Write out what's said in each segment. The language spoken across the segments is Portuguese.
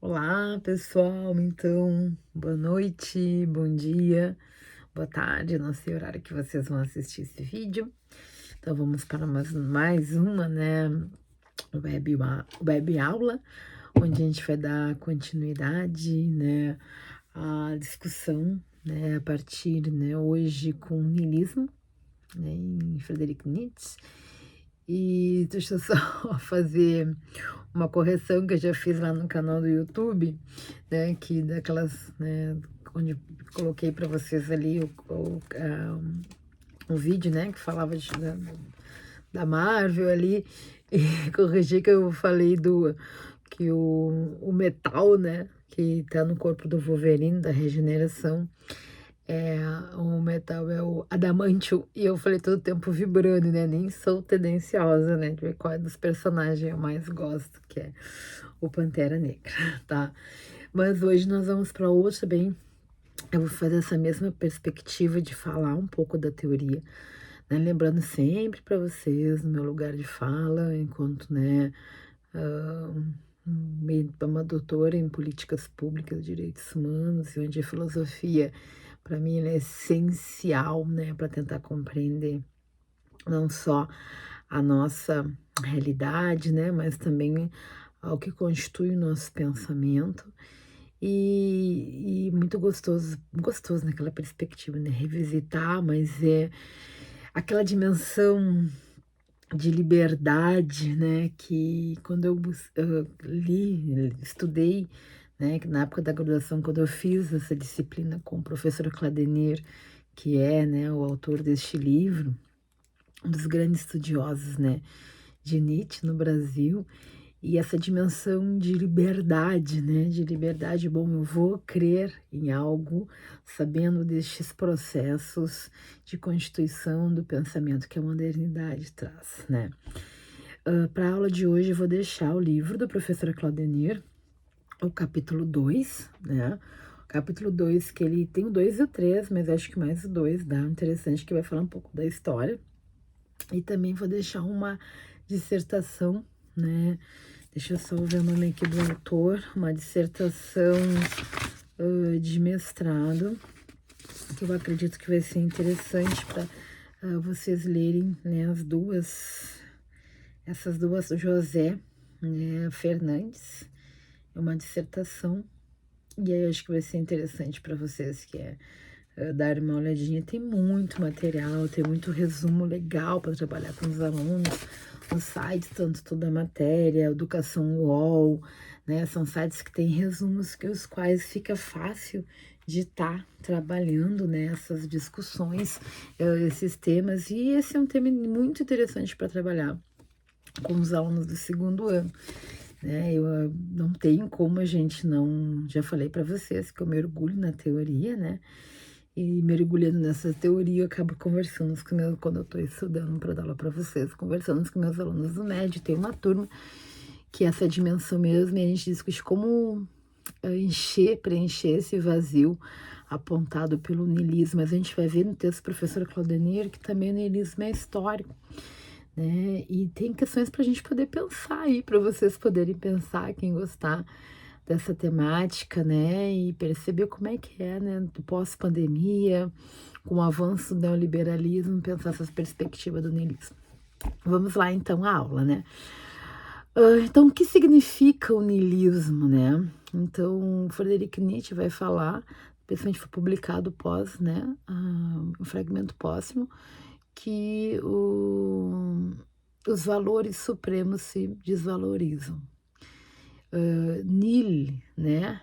Olá, pessoal. Então, boa noite, bom dia, boa tarde. Não sei o horário que vocês vão assistir esse vídeo. Então, vamos para mais uma, né, web aula, onde a gente vai dar continuidade, né, à discussão, né, a partir, né, hoje com o niilismo, né, em Friedrich Nietzsche. E deixa eu só fazer uma correção que eu já fiz lá no canal do YouTube, né, que daquelas, né, onde coloquei para vocês ali um vídeo, né, que falava da Marvel ali, e corrigi que eu falei que o metal, né, que tá no corpo do Wolverine, da regeneração, é, o metal é o adamantium, e eu falei todo o tempo vibrando, né? Nem sou tendenciosa, né? De ver qual é dos personagens eu mais gosto, que é o Pantera Negra, tá? Mas hoje nós vamos para outra bem. Eu vou fazer essa mesma perspectiva de falar um pouco da teoria, né? Lembrando sempre para vocês, no meu lugar de fala, enquanto, né, ah, uma doutora em políticas públicas e direitos humanos, e onde a filosofia, para mim, ela é essencial, né, para tentar compreender não só a nossa realidade, né, mas também ao que constitui o nosso pensamento. E muito gostoso naquela perspectiva, né, revisitar, mas é aquela dimensão de liberdade, né, que quando eu estudei, né, que na época da graduação, quando eu fiz essa disciplina com o professor Cladenir, que é, né, o autor deste livro, um dos grandes estudiosos, né, de Nietzsche no Brasil, e essa dimensão de liberdade, né, de liberdade, bom, eu vou crer em algo sabendo destes processos de constituição do pensamento que a modernidade traz, né. Para a aula de hoje eu vou deixar o livro da professora Claudenir, o capítulo 2, né, o capítulo 2 que ele tem o 2 e o 3, mas acho que mais o 2 dá interessante, que vai falar um pouco da história, e também vou deixar uma dissertação, né, deixa eu só ver o nome aqui do autor, uma dissertação de mestrado, que eu acredito que vai ser interessante para vocês lerem, né, essas duas, José, né, Fernandes, é uma dissertação, e aí eu acho que vai ser interessante para vocês, que é dar uma olhadinha. Tem muito material, tem muito resumo legal para trabalhar com os alunos, nos sites, tanto toda a matéria, Educação UOL, né? São sites que têm resumos que os quais fica fácil de estar trabalhando nessas discussões, esses temas, e esse é um tema muito interessante para trabalhar com os alunos do segundo ano, né? Eu não tenho como a gente não, já falei para vocês que eu mergulho na teoria, né? E mergulhando nessa teoria, eu acabo conversando com meus, quando eu estou estudando para dar aula para vocês, conversando com meus alunos do médio. Tem uma turma que é essa dimensão mesmo, e a gente discute como preencher esse vazio apontado pelo niilismo. Mas a gente vai ver no texto do professor Claudenir que também o niilismo é histórico, né? E tem questões para a gente poder pensar aí, para vocês poderem pensar, quem gostar dessa temática, né? E perceber como é que é, né? Do pós-pandemia, com o avanço do neoliberalismo, pensar essas perspectivas do niilismo. Vamos lá, então, à aula, né? Então, o que significa o niilismo, né? Então, Friedrich Nietzsche vai falar, principalmente foi publicado pós, né? Um fragmento póstumo, que os valores supremos se desvalorizam. Nil, né?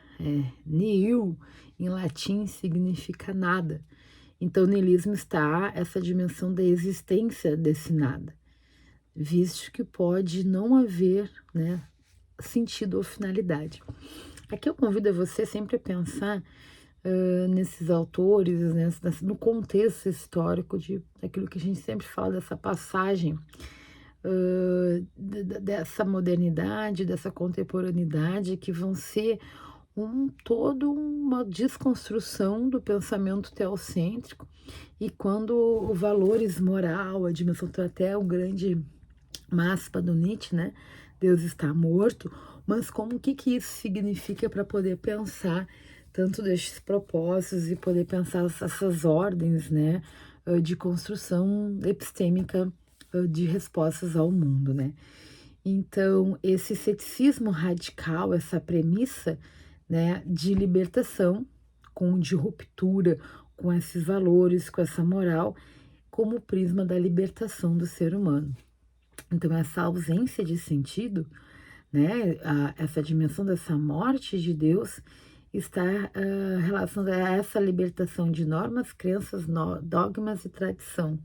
Nihil, em latim, significa nada. Então, o niilismo está essa dimensão da existência desse nada, visto que pode não haver, né, sentido ou finalidade. Aqui eu convido a você sempre a pensar nesses autores, né, no contexto histórico daquilo que a gente sempre fala, dessa passagem dessa modernidade, dessa contemporaneidade, que vão ser todo uma desconstrução do pensamento teocêntrico, e quando o valores moral, a dimensão, até o grande máxima do Nietzsche, né? Deus está morto, mas como que isso significa para poder pensar tanto destes propósitos e poder pensar essas ordens, né, de construção epistêmica de respostas ao mundo, né? Então, esse ceticismo radical, essa premissa, né, de libertação, de ruptura com esses valores, com essa moral, como prisma da libertação do ser humano. Então, essa ausência de sentido, né, essa dimensão dessa morte de Deus, está relacionada a essa libertação de normas, crenças, dogmas e tradição.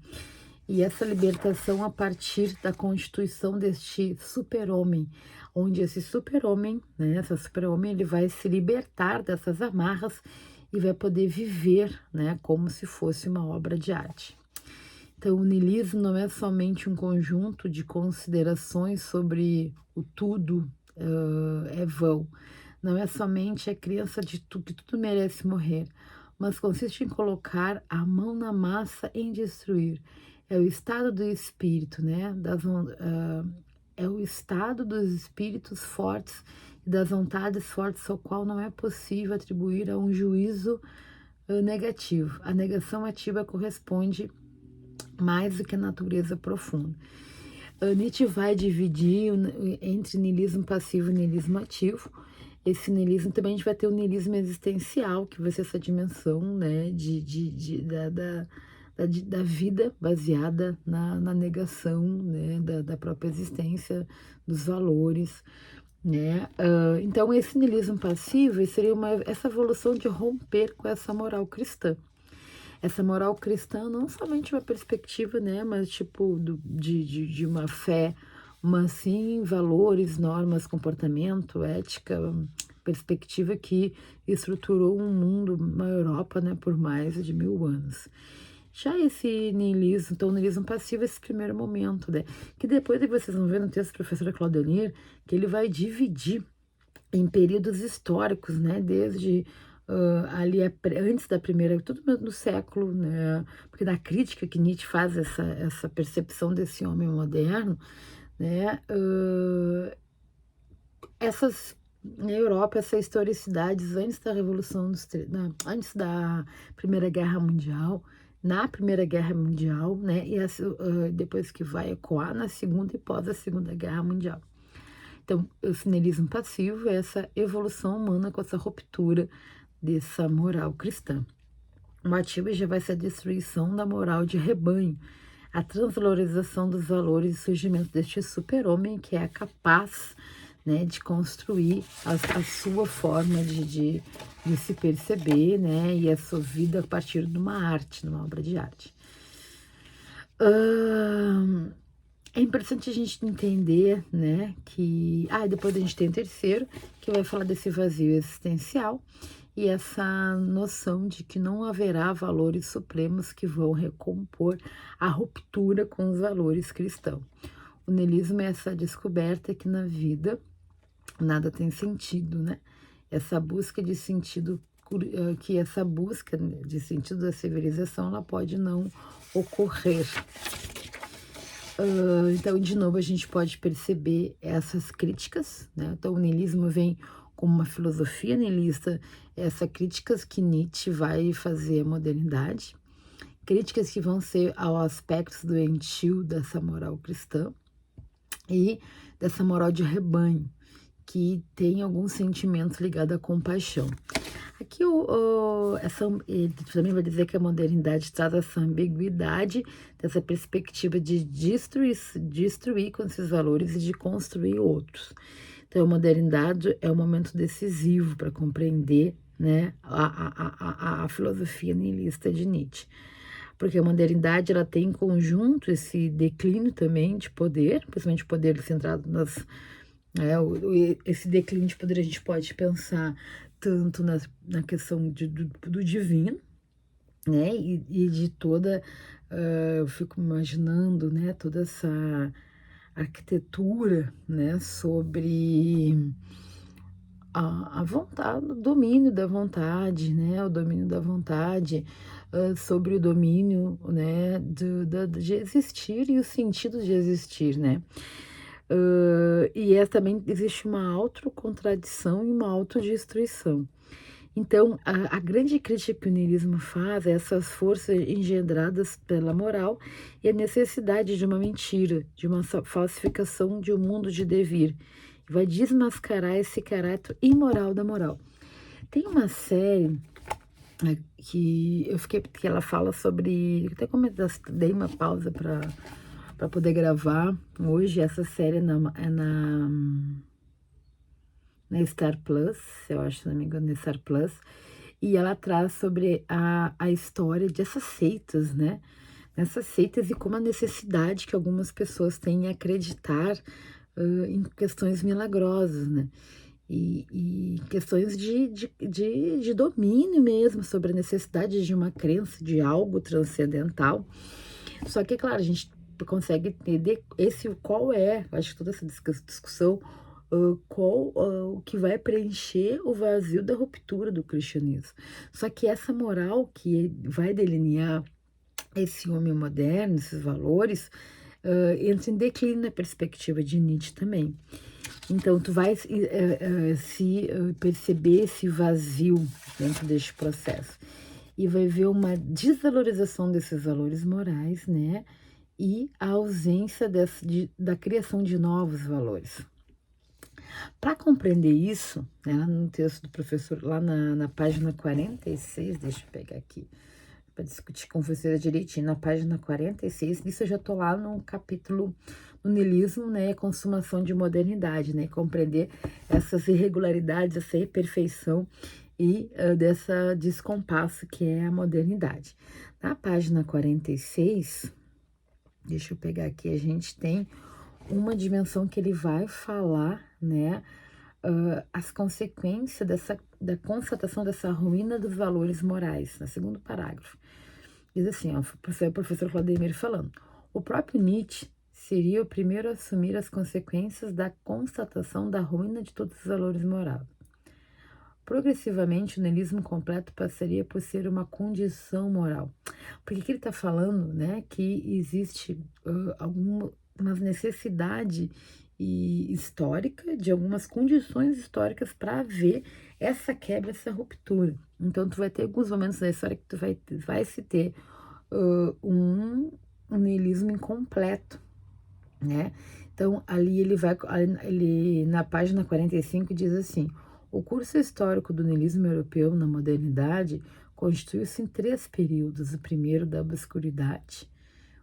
E essa libertação a partir da constituição deste super-homem, onde esse super-homem, né, essa super-homem, ele vai se libertar dessas amarras e vai poder viver, né, como se fosse uma obra de arte. Então, o niilismo não é somente um conjunto de considerações sobre o tudo é vão, não é somente a crença de que tudo merece morrer, mas consiste em colocar a mão na massa em destruir. É o estado do espírito, né? É o estado dos espíritos fortes e das vontades fortes ao qual não é possível atribuir a um juízo negativo. A negação ativa corresponde mais do que a natureza profunda. Nietzsche vai dividir entre niilismo passivo e niilismo ativo. Esse niilismo também a gente vai ter o niilismo existencial, que vai ser essa dimensão, né, da vida baseada na negação, né, da própria existência, dos valores, né? Então, esse niilismo passivo seria essa evolução de romper com essa moral cristã. Essa moral cristã não somente uma perspectiva, né, mas tipo de uma fé, mas sim valores, normas, comportamento, ética, perspectiva que estruturou um mundo, uma Europa, né, por mais de 1000 anos. Já esse niilismo, então o niilismo passivo, esse primeiro momento, né, que depois vocês vão ver no texto da professora Claudenir, que ele vai dividir em períodos históricos, né, desde ali antes da primeira, tudo no século, né, porque da crítica que Nietzsche faz essa percepção desse homem moderno, né, na Europa, essas historicidades antes da Revolução antes da Primeira Guerra Mundial, na Primeira Guerra Mundial, né, e depois que vai ecoar na Segunda e pós a Segunda Guerra Mundial. Então, o niilismo passivo é essa evolução humana com essa ruptura dessa moral cristã. O ativo já vai ser a destruição da moral de rebanho, a transvalorização dos valores e surgimento deste super-homem que é capaz, né, de construir a sua forma de se perceber, né, e a sua vida a partir de uma arte, de uma obra de arte. É importante a gente entender, né, que... depois a gente tem o terceiro, que vai falar desse vazio existencial e essa noção de que não haverá valores supremos que vão recompor a ruptura com os valores cristãos. O niilismo é essa descoberta que na vida nada tem sentido, né? Essa busca de sentido, que essa busca de sentido da civilização, ela pode não ocorrer. Então, de novo, a gente pode perceber essas críticas, né? Então, o niilismo vem como uma filosofia niilista, essas críticas que Nietzsche vai fazer à modernidade, críticas que vão ser ao aspecto doentio dessa moral cristã e dessa moral de rebanho, que tem alguns sentimentos ligados à compaixão. Aqui ele também vai dizer que a modernidade traz essa ambiguidade, dessa perspectiva de destruir com esses valores e de construir outros. Então, a modernidade é um momento decisivo para compreender, né, a filosofia niilista de Nietzsche. Porque a modernidade ela tem em conjunto esse declínio também de poder, principalmente poder centrado esse declínio de poder a gente pode pensar tanto na questão do divino, né, e de toda, eu fico imaginando, né, toda essa arquitetura, né, sobre a vontade, o domínio da vontade, né, o domínio da vontade, sobre o domínio, né, de existir e o sentido de existir, né. E também existe uma autocontradição e uma autodestruição. Então, a grande crítica que o niilismo faz é essas forças engendradas pela moral e a necessidade de uma mentira, de uma falsificação de um mundo de devir. Vai desmascarar esse caráter imoral da moral. Tem uma série que eu fiquei, que ela fala sobre, até como eu dei uma pausa para poder gravar hoje. Essa série na Star Plus, eu acho, se não me engano, na Star Plus, e ela traz sobre a história dessas seitas, né? Nessas seitas e como a necessidade que algumas pessoas têm em acreditar em questões milagrosas, né? E questões de domínio mesmo, sobre a necessidade de uma crença, de algo transcendental. Só que, claro, a gente consegue entender qual é, acho que toda essa discussão, qual o que vai preencher o vazio da ruptura do cristianismo. Só que essa moral que vai delinear esse homem moderno, esses valores, entra em declínio na perspectiva de Nietzsche também. Então, tu vai se perceber esse vazio dentro deste processo e vai ver uma desvalorização desses valores morais, né? E a ausência da criação de novos valores. Para compreender isso, né, lá no texto do professor, lá na página 46, deixa eu pegar aqui, para discutir com vocês direitinho, na página 46, isso eu já estou lá no capítulo do niilismo, né, a consumação de modernidade, né, compreender essas irregularidades, essa imperfeição e dessa descompasso que é a modernidade. Na página 46, deixa eu pegar aqui, a gente tem uma dimensão que ele vai falar, né, as consequências da constatação dessa ruína dos valores morais, no segundo parágrafo. Diz assim, ó, o professor Vladimir falando, o próprio Nietzsche seria o primeiro a assumir as consequências da constatação da ruína de todos os valores morais. Progressivamente, o niilismo completo passaria por ser uma condição moral. Porque que ele está falando, né, que existe alguma necessidade histórica, de algumas condições históricas para haver essa quebra, essa ruptura. Então, tu vai ter alguns momentos da história que tu vai se ter um niilismo incompleto, né? Então, ali ele na página 45 diz assim, o curso histórico do niilismo europeu na modernidade constitui-se em 3 períodos, o primeiro da obscuridade,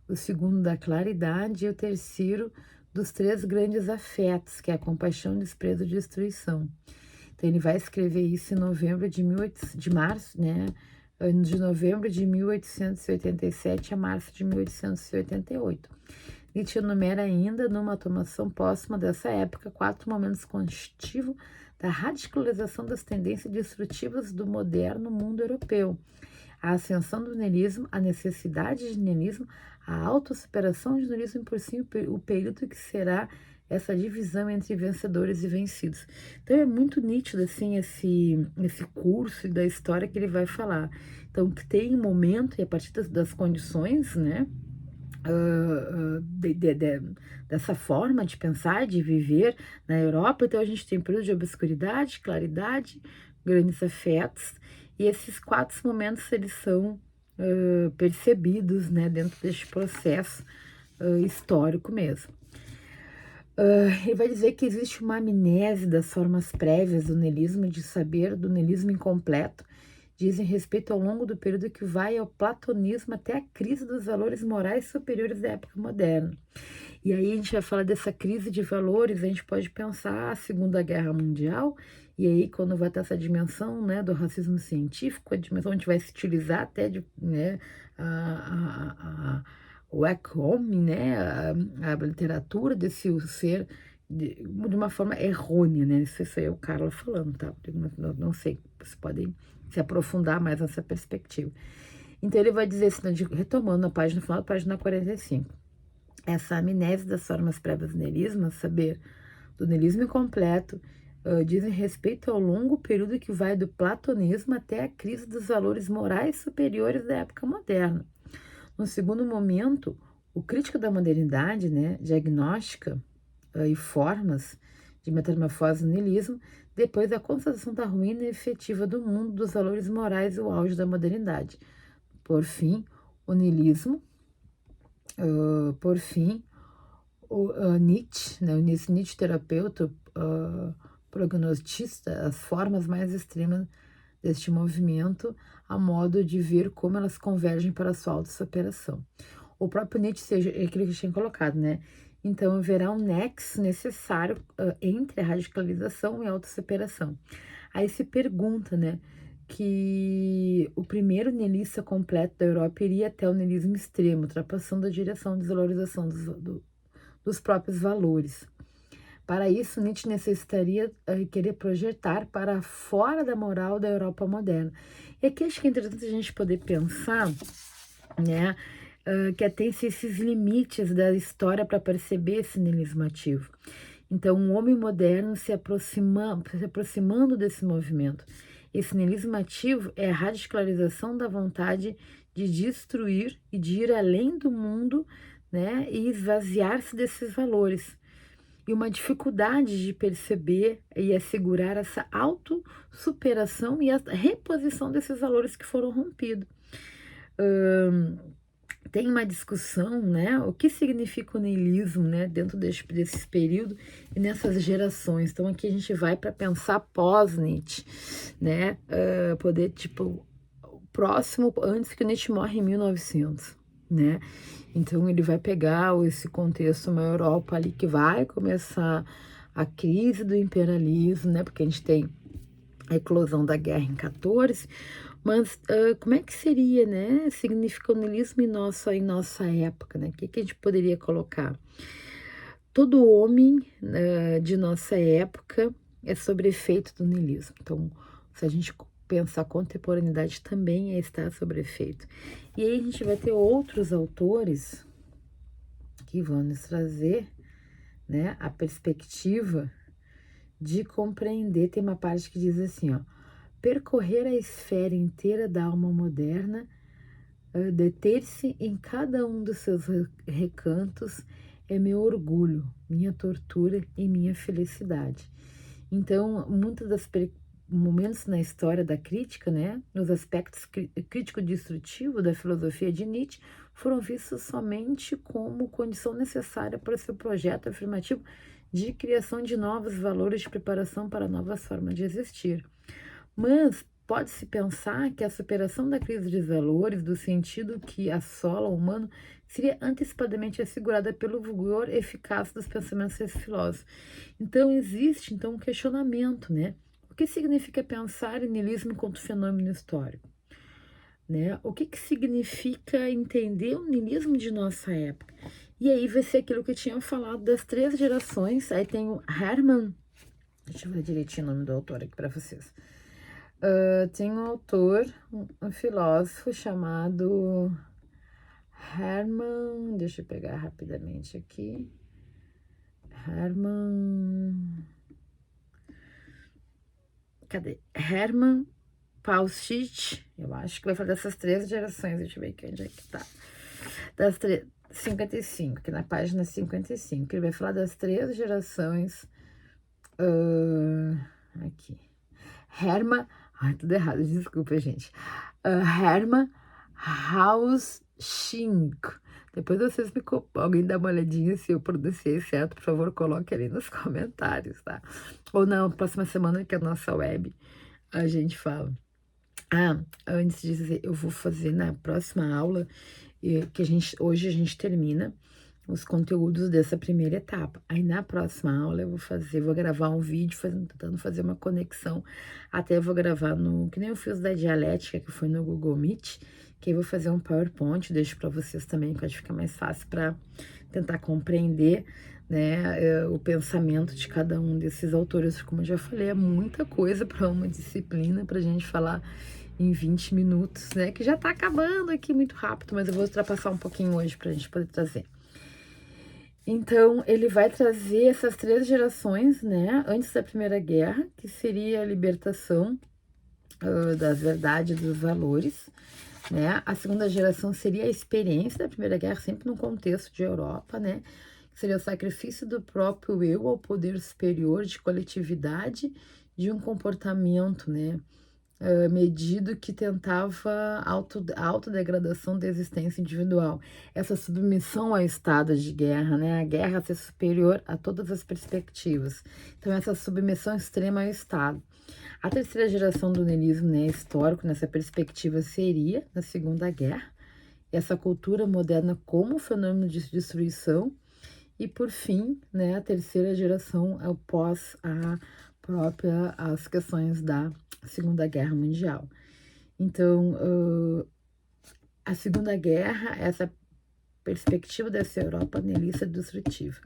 o segundo da claridade e o terceiro dos 3 grandes afetos, que é a compaixão, desprezo e destruição. Então, ele vai escrever isso em novembro de março, né? De novembro de 1887 a março de 1888. Nietzsche enumera ainda, numa automação póstuma dessa época, 4 momentos constitutivos da radicalização das tendências destrutivas do moderno mundo europeu. A ascensão do niilismo, a necessidade de niilismo, a autossuperação de niilismo por si, o período que será essa divisão entre vencedores e vencidos. Então é muito nítido assim esse curso da história que ele vai falar. Então que tem um momento, e a partir das condições, né, dessa forma de pensar, de viver na Europa, então a gente tem período de obscuridade, claridade, grandes afetos, e esses 4 momentos eles são percebidos, né, dentro deste processo histórico mesmo. Ele vai dizer que existe uma amnésia das formas prévias do niilismo, de saber do niilismo incompleto, dizem respeito ao longo do período que vai ao platonismo até a crise dos valores morais superiores da época moderna. E aí a gente vai falar dessa crise de valores, a gente pode pensar a Segunda Guerra Mundial, e aí quando vai ter essa dimensão, né, do racismo científico, a dimensão onde vai se utilizar até de, né, o ecome, né, a literatura desse ser de uma forma errônea, né? Isso é o Carla falando, tá? Não sei, vocês podem se aprofundar mais nessa perspectiva. Então ele vai dizer assim, retomando a página final, página 45. Essa amnésia das formas prévias do niilismo, a saber, do niilismo incompleto, dizem respeito ao longo período que vai do platonismo até a crise dos valores morais superiores da época moderna. No segundo momento, o crítico da modernidade, né, diagnóstica e formas de metamorfose no niilismo, depois da constatação da ruína efetiva do mundo, dos valores morais e o auge da modernidade. Por fim, o niilismo, Nietzsche, né, Nietzsche, terapeuta, prognostista, as formas mais extremas deste movimento, a modo de ver como elas convergem para a sua autossuperação. O próprio Nietzsche, seja aquilo que eu tinha colocado, né? Então, haverá um nexo necessário entre a radicalização e a autossuperação. Aí se pergunta, né, que o primeiro niilista completo da Europa iria até o niilismo extremo, ultrapassando a direção de desvalorização dos próprios valores. Para isso, Nietzsche necessitaria querer projetar para fora da moral da Europa moderna. E aqui acho que é interessante a gente poder pensar, né, que tem-se esses limites da história para perceber esse niilismo ativo. Então, o homem moderno se aproximando desse movimento. Esse niilismo ativo é a radicalização da vontade de destruir e de ir além do mundo, né, e esvaziar-se desses valores. E uma dificuldade de perceber e assegurar essa autossuperação e a reposição desses valores que foram rompidos. Tem uma discussão, né, o que significa o niilismo, né, dentro desse período e nessas gerações. Então aqui a gente vai para pensar pós-Nietzsche, né, poder, tipo, próximo, antes que o Nietzsche morre em 1900, né, então ele vai pegar esse contexto, uma Europa ali que vai começar a crise do imperialismo, né, porque a gente tem a eclosão da guerra em 14, mas como é que seria, né, significa o niilismo em nossa época, né? O que a gente poderia colocar? Todo homem de nossa época é sob efeito do niilismo. Então, se a gente pensar contemporaneidade, também está sob efeito. E aí a gente vai ter outros autores que vão nos trazer, né, a perspectiva de compreender. Tem uma parte que diz assim, ó: percorrer a esfera inteira da alma moderna, deter-se em cada um dos seus recantos é meu orgulho, minha tortura e minha felicidade. Então, muitos dos momentos na história da crítica, né, nos aspectos crítico-destrutivos da filosofia de Nietzsche, foram vistos somente como condição necessária para o seu projeto afirmativo de criação de novos valores de preparação para novas formas de existir. Mas pode-se pensar que a superação da crise dos valores, do sentido que assola o humano, seria antecipadamente assegurada pelo vigor eficaz dos pensamentos desse filósofo. Então, existe um questionamento, né? O que significa pensar em niilismo enquanto fenômeno histórico? Né? O que significa entender o niilismo de nossa época? E aí vai ser aquilo que eu tinha falado das 3 gerações. Aí tem o Hermann, deixa eu ver direitinho o nome do autor aqui para vocês. Tem um autor, um filósofo chamado Hermann, deixa eu pegar rapidamente aqui, Hermann Paulsich, eu acho que vai falar dessas 3 gerações, deixa eu ver aqui onde é que tá, das 55, aqui na página 55, ele vai falar das 3 gerações, aqui, Hermann, tudo errado, desculpa, gente. Hermann Hausching. Depois vocês alguém dá uma olhadinha se eu pronunciei certo, por favor, coloque ali nos comentários, tá? Ou na próxima semana, que é a nossa web, a gente fala. Antes de dizer, eu vou fazer na próxima aula, que hoje a gente termina os conteúdos dessa primeira etapa. Aí na próxima aula eu vou gravar um vídeo tentando fazer uma conexão, até eu vou gravar que nem eu fiz da dialética, que foi no Google Meet, que aí eu vou fazer um PowerPoint, deixo para vocês também, que acho que fica mais fácil para tentar compreender, né, o pensamento de cada um desses autores. Como eu já falei, é muita coisa para uma disciplina, para a gente falar em 20 minutos, né, que já tá acabando aqui muito rápido, mas eu vou ultrapassar um pouquinho hoje para a gente poder trazer. Então, ele vai trazer essas 3 gerações, né, antes da Primeira Guerra, que seria a libertação das verdades, dos valores, né? A segunda geração seria a experiência da Primeira Guerra, sempre num contexto de Europa, né? seria o sacrifício do próprio eu ao poder superior de coletividade de um comportamento, né, medido que tentava autodegradação da existência individual. Essa submissão ao estado de guerra, né, a guerra ser superior a todas as perspectivas. Então, essa submissão extrema ao estado. A terceira geração do niilismo, né, histórico, nessa perspectiva, seria na Segunda Guerra, essa cultura moderna como fenômeno de destruição, e por fim, né, a terceira geração é o pós as questões da Segunda Guerra Mundial. Então, a Segunda Guerra, essa perspectiva dessa Europa niilista destrutiva.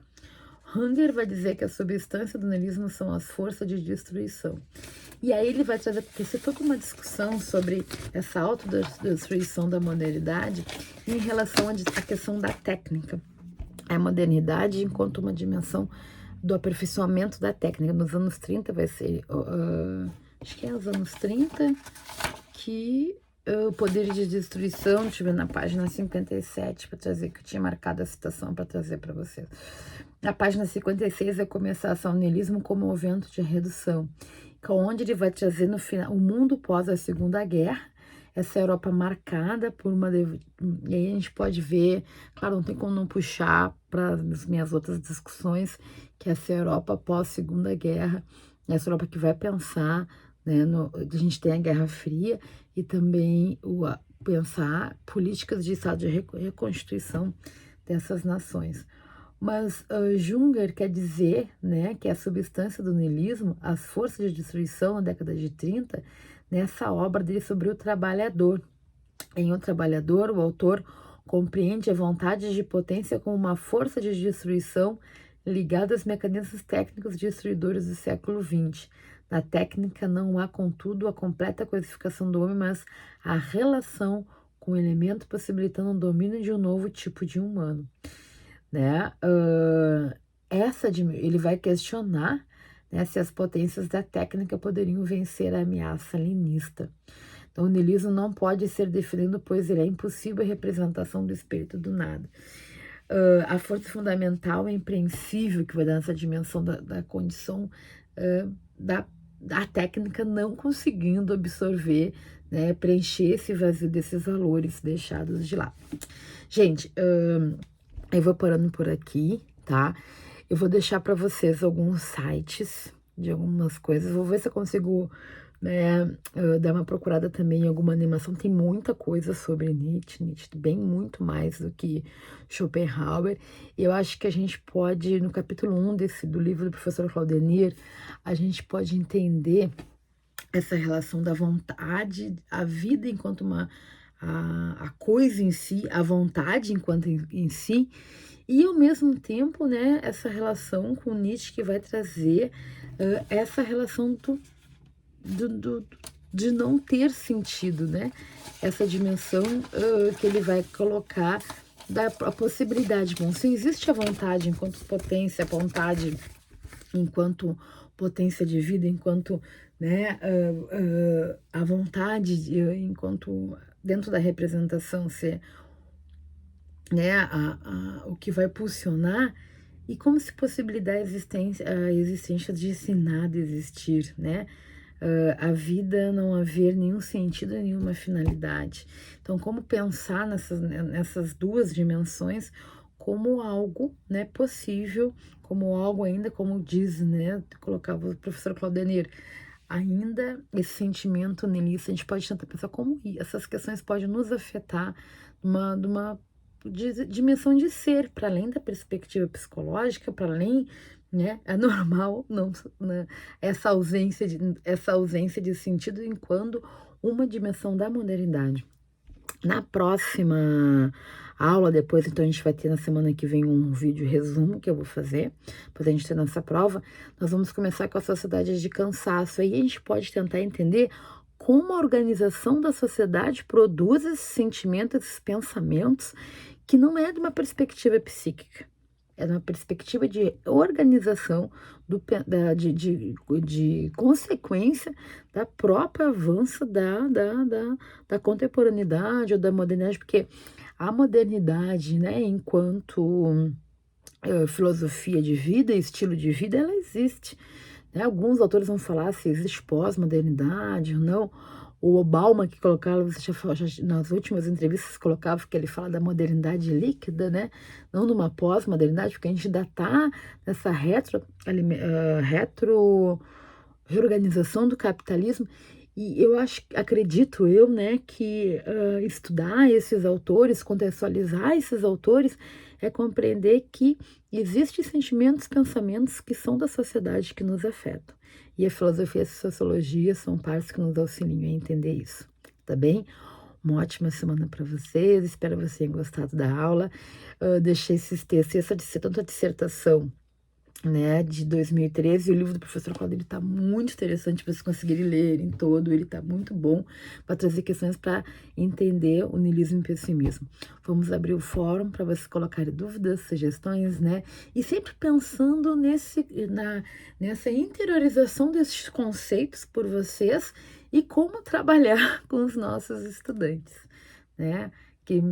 Hunger vai dizer que a substância do niilismo são as forças de destruição. E aí ele vai trazer, porque você toda uma discussão sobre essa autodestruição da modernidade em relação à questão da técnica. A modernidade enquanto uma dimensão do aperfeiçoamento da técnica. Nos anos 30 vai ser, acho que é os anos 30, que o poder de destruição, deixa eu ver na página 57, para trazer, que eu tinha marcado a citação para trazer para vocês. Na página 56 é começar o niilismo como um evento de redução, onde ele vai trazer no final o mundo pós a Segunda Guerra, essa Europa marcada por uma... E aí a gente pode ver, claro, não tem como não puxar para as minhas outras discussões, que essa Europa pós-Segunda Guerra, essa Europa que vai pensar, né, a gente tem a Guerra Fria e também pensar políticas de estado de reconstituição dessas nações. Mas Junger quer dizer, né, que a substância do niilismo, as forças de destruição na década de 30, nessa obra dele sobre o trabalhador. Em O Trabalhador, o autor compreende a vontade de potência como uma força de destruição ligada aos mecanismos técnicos destruidores do século XX. Na técnica não há, contudo, a completa codificação do homem, mas a relação com o elemento possibilitando o domínio de um novo tipo de humano. Né? Ele vai questionar, né, se as potências da técnica poderiam vencer a ameaça leninista. Então, o niilismo não pode ser definido, pois ele é impossível a representação do espírito do nada. A força fundamental é impreensível que vai dar nessa dimensão da condição da técnica não conseguindo absorver, né, preencher esse vazio desses valores deixados de lado. Gente, eu vou parando por aqui, tá? Eu vou deixar para vocês alguns sites de algumas coisas. Vou ver se eu consigo, né, dar uma procurada também em alguma animação. Tem muita coisa sobre Nietzsche, bem muito mais do que Schopenhauer. Eu acho que a gente pode, no capítulo 1 do livro do professor Claudenir, a gente pode entender essa relação da vontade, a vida enquanto a coisa em si, a vontade enquanto em si, e ao mesmo tempo, né, essa relação com Nietzsche que vai trazer essa relação de não ter sentido, né, essa dimensão que ele vai colocar a possibilidade. Bom, se existe a vontade enquanto potência, a vontade enquanto potência de vida, enquanto, né, a vontade enquanto dentro da representação ser, né, o que vai pulsionar, e como se possibilitar a existência de esse nada existir, né? A vida não haver nenhum sentido, nenhuma finalidade. Então, como pensar nessas duas dimensões como algo, né, possível, como algo ainda, como diz, né, colocava o professor Claudenir, ainda esse sentimento niilista, a gente pode tentar pensar como essas questões podem nos afetar numa dimensão de ser, para além da perspectiva psicológica, para além, né, é normal não, né, essa ausência de sentido enquanto uma dimensão da modernidade. Na próxima aula, depois, então a gente vai ter na semana que vem um vídeo resumo que eu vou fazer, para a gente ter nossa prova. Nós vamos começar com a sociedade de cansaço. Aí a gente pode tentar entender como a organização da sociedade produz esses sentimentos, esses pensamentos, que não é de uma perspectiva psíquica, é de uma perspectiva de organização, de consequência da própria avanço da contemporaneidade ou da modernidade, porque a modernidade, né, enquanto filosofia de vida, estilo de vida, ela existe, né? Alguns autores vão falar se existe pós-modernidade ou não. O Obama, que colocava, você nas últimas entrevistas colocava que ele fala da modernidade líquida, né? Não numa pós-modernidade, porque a gente ainda está nessa retro reorganização do capitalismo. E eu acredito eu, né, que estudar esses autores, contextualizar esses autores, é compreender que existem sentimentos, pensamentos que são da sociedade que nos afetam. E a filosofia e a sociologia são partes que nos auxiliam a entender isso, tá bem? Uma ótima semana para vocês, espero que vocês tenham gostado da aula. Deixei esses textos, tanto a dissertação, né, de 2013, o livro do professor Claudio, ele tá muito interessante para vocês conseguirem ler em todo, ele tá muito bom para trazer questões para entender o niilismo e pessimismo. Vamos abrir o fórum para vocês colocarem dúvidas, sugestões, né, e sempre pensando nessa interiorização desses conceitos por vocês e como trabalhar com os nossos estudantes, né, que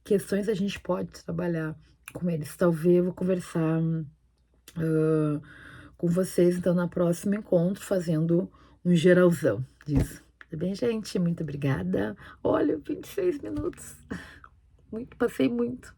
questões a gente pode trabalhar com eles. Talvez eu vou conversar com vocês, então, na próximo encontro, fazendo um geralzão disso. Tá bem, gente? Muito obrigada. Olha, 26 minutos. Passei muito.